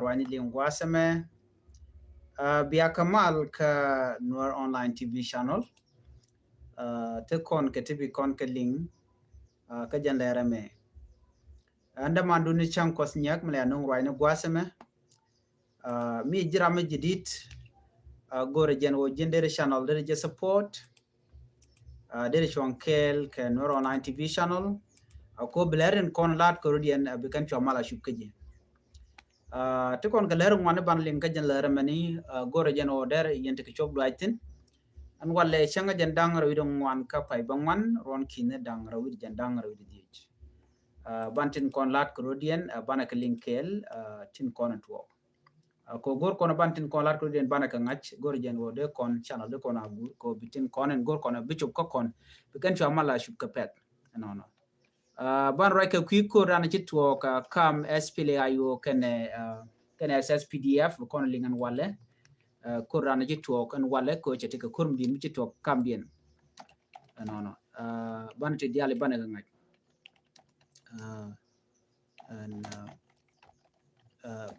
wani lingwasame biya kamal ka Noor online TV channel te kon ke tibi kon ke ling ka jan lera me anda mandu ni chang kos nyak mle anong wani gwasame mi jirame jidit gore jen wo jendere channel dere je support dere chonkel ke Noor online TV channel ko blaren kon lat ko rudien bikan chomala shukje te kon galer ngwane ban ling ka jan lera mani gore jen order yente ke chok dwaitin an walle changa jan dangro widong wan ka pai bangwan ron kine dangro wid jan dangro wid dich bantin kon lat ko rudien bana ka linkel tin kon to ko gor kon bantin kon lat ko rudien bana ka ngach gore jen wo de kon channel de kon abu ko bitin kon en gor kon bichup ko kon bikan chomala shuk pet no ban right ka quick ko ran chitwo ka kam SPLA ayo kene SSPDF kon lingan wale ko ran chitwo kan wale ko chete ka kurm din chitwo kambien no ban te diale ban ga ngai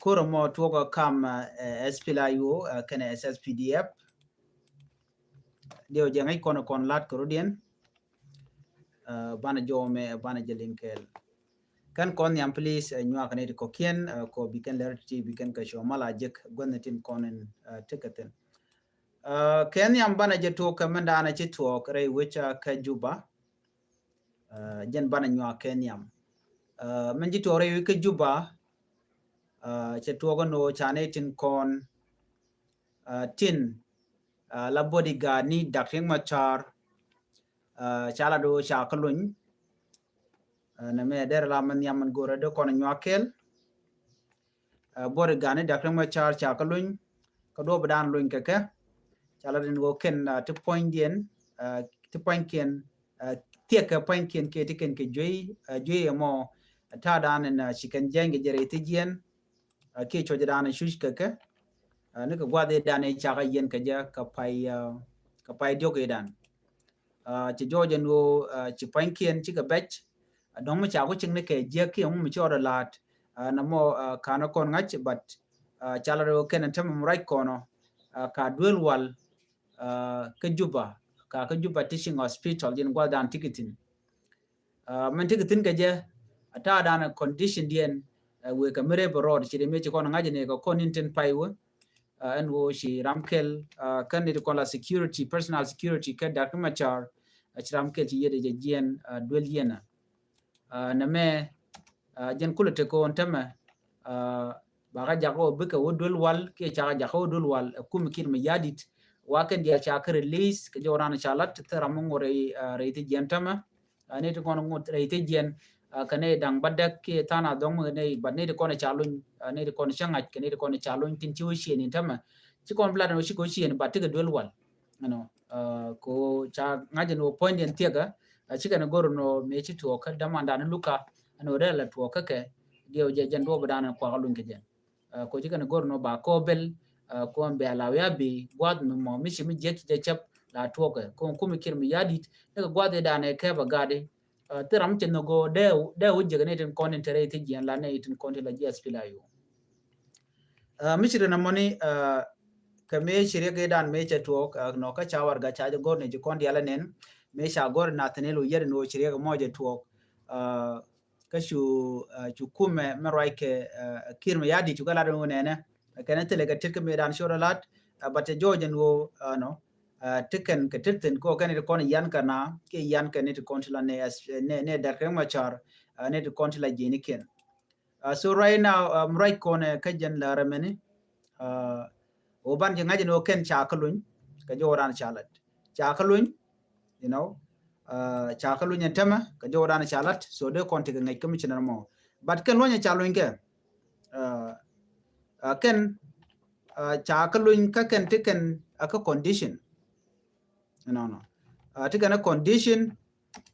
ko mo to ka kam SPLA ayo kene SSPDF dio jangai kon lat ko rodien bana jome bana jelinkel kan kon yam please nyua kan ko kien ko biken lerti biken ka show mala jek gonnetin konen tekaten ken yam bana jeto kamanda na chitwo kare wicha ka juba jen bana nyua ken yam men jito re ka juba chetwo gono chane tin kon tin la bodyguard ni dakeng machar chala do cha kalun na me der la man yaman gore de kon nyakel bore gane dakeng machar cha kalun ko do badan lun keke chala den go ken to point dien to point ken tie ka point ken ke tiken ke joy mo ta dan na chicken jenge jere tijien ke cho dan shush keke ne ko gwade dan e cha ga yen ke ja ka pai dio ke dan ci jojen wo ci pankien ci ga bech don mu cha ko cin ne ke je ke mu ci ora lat na mo kana kon ngach but chala ro ken tam right kono ka duel wal ka juba ka juba teaching hospital din gwa dan ticketing men ticketing ga je ata dan condition dien we ka mere road ci de me ci kon ngaje ne ko kon inten paiwo and wo shi ramkel kan ni ko la security personal security ka da kuma char achram ke ti yede je jien duel yena na me jen kulete ko ontama ba ga jago be ka wodul wal ke cha jago dul wal kum kin me yadit wa kan dia cha ka release ke jorana chalat tara mo ngore reite jentama ne to kono ngot reite jen kane dang badak ke tana dong ne badne de kono chalun ne de kono changat ke ne de kono chalun tin chi shi ni tama chi kon blad no shi ko shi ni batte dul wal no ko cha ngaje no point en tiega chi kana goro no me chi to ka damanda na luka no rela to ka ke dio je jan do badana ko galun ke jen ko chi kana goro no ba ko bel ko ambe ala ya bi gwad no mo mi shi mi je je chap la to ka ko mi kir mi yadit daga gwade da ne ke ba gade teram chen no go de wujje ne ten kon tere te jen la ne ten kon la jes pilayo mi shi na moni ka me shirye ga dan me cheto no ka chawar ga chaje gor ne ji kon diala nen me sha gor na tenelo yer no shirye ga moje to ka shu kume me raike kirme yadi to gala do ne ne kana tele ga tirke me dan shora lat bate jojen wo no tiken ka tirten ko kan ko yan kana ke yan kan ne kon la ne dar kan machar ne kon la jeni ken so right now right kone ka jen la ramene oban je ngaje no ken cha kalun ka joran chalat cha kalun you know cha kalun yentama ka joran chalat so de konti ga ngai kamichina mo but ken lonya chalun ke ken cha kalun ka ken tiken aka condition no tiken a condition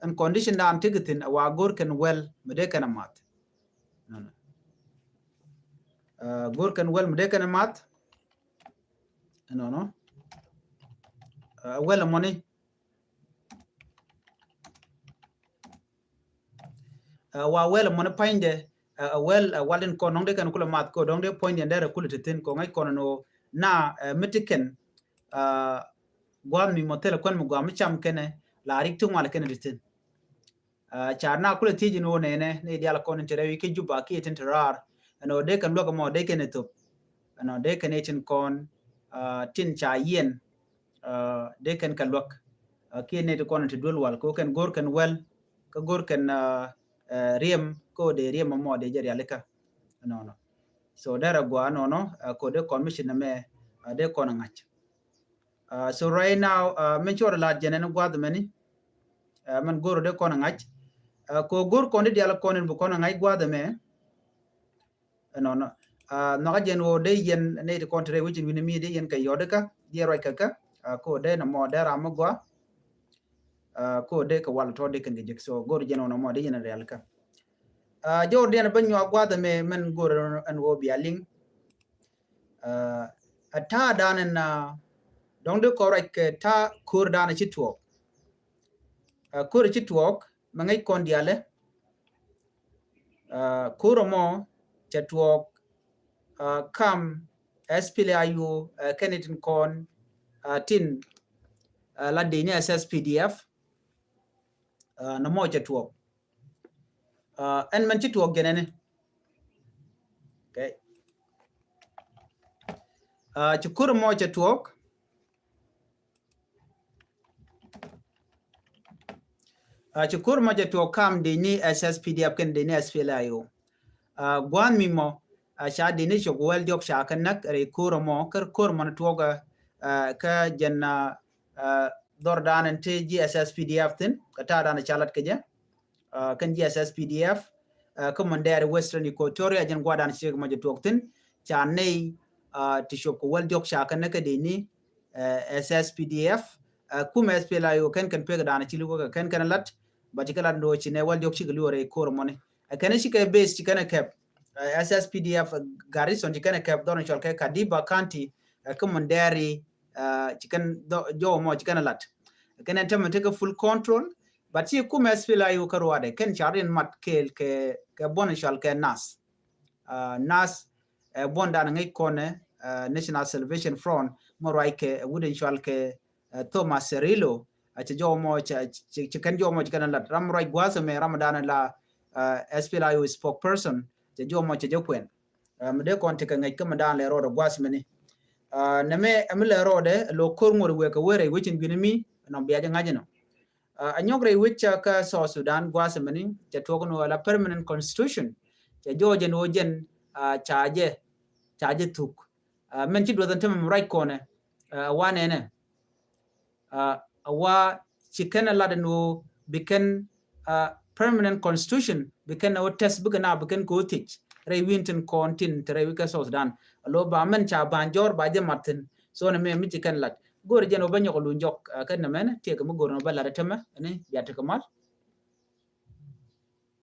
and condition da am tiketin wa gor ken well mede kana mat no gor ken well mede kana mat no well money wa well money pinde well walin ko nong de kan kula mat ko dong de point yandere kula titin ko ngai kono no na mitiken gwam mi motel kon mu gwam cham kene la rik tu mala kene titin charna kula tiji no ne diala kon tere wi ke juba ki tin tarar no de kan logo mo de kene to no de kan etin kon tin cha yen de kan kalwak ki ne to kon to dulwal ko kan gor kan wel ko gor kan riem ko de riem mo de jari aleka no so dara gwa no ko de commission me de kon ngach so right now men chora la jenen gwa de meni man goro de kon ngach ko gor kon de diala kon bu kon ngai gwa de me no ga jen wo de yen ne de kontre wichin wini mi de yen kay yodeka ye roi kaka ko de no mo dara mo gwa ko de ka wal to de kan ge so gor jen no mo de yen real ka jor de na banyo gwa de me men gor an wo bialing ata danen na dong de ko rek ta kur dana chitwo kur chitwo mangai kon diale kuro mo chatwo kam SPLIU Kennedy kon tin la dini SSPDF na mo chatwo en man chitwo genene okay chukuru mo chatwo chukur mo chatwo kam dini SSPDF ken dini SPLIU gwan mi mo sha dini chok wel jok sha kan nak re kuro mo kur mo twoga ka jenna dordan en te GSSPDF tin kata dan chalat keje kan GSSPDF commander Western Equatoria jen gwadan chek mo jtok tin cha nei ti chok wel jok sha kan nak dini SSPDF kum SPLIU kan pega dan chilu ko kan lat ba tikala ndo chine wel jok chiglu re kuro mo ne kan shike base chikana kep SSPDF garrison chikana kep don chol ke Kadiba County commander chikan jo mo chikana lat kan enta take full control but si kum SPLIU karwade kan charin mat kel ke bonishal ke nas bonda ngai kone National Salvation Front morai ke wuden chal ke Thomas Serilo acha jo mo chikan jo mo chikan lat ramrai gwasa me Ramadan la SPLIU spokesperson je jo mo che jokwen mede kon te ngai kam dan le rodo gwas meni na me amle rode lo kor ngor we ka were wichin ginimi no biaja ngajino anyogre wicha ka so Sudan gwas meni je togono la permanent constitution je jo je no jen chaje tuk men chi do dan tem right kone wane ne awa chikana la no biken permanent constitution biken no test bugana biken ko tich re winten kontin tre wika so Sudan lo ba men cha banjor ba je martin so ne me mi chikan lat gor je no banyo ko lunjok kan na men te ko gor no bala tema ne ya te kamal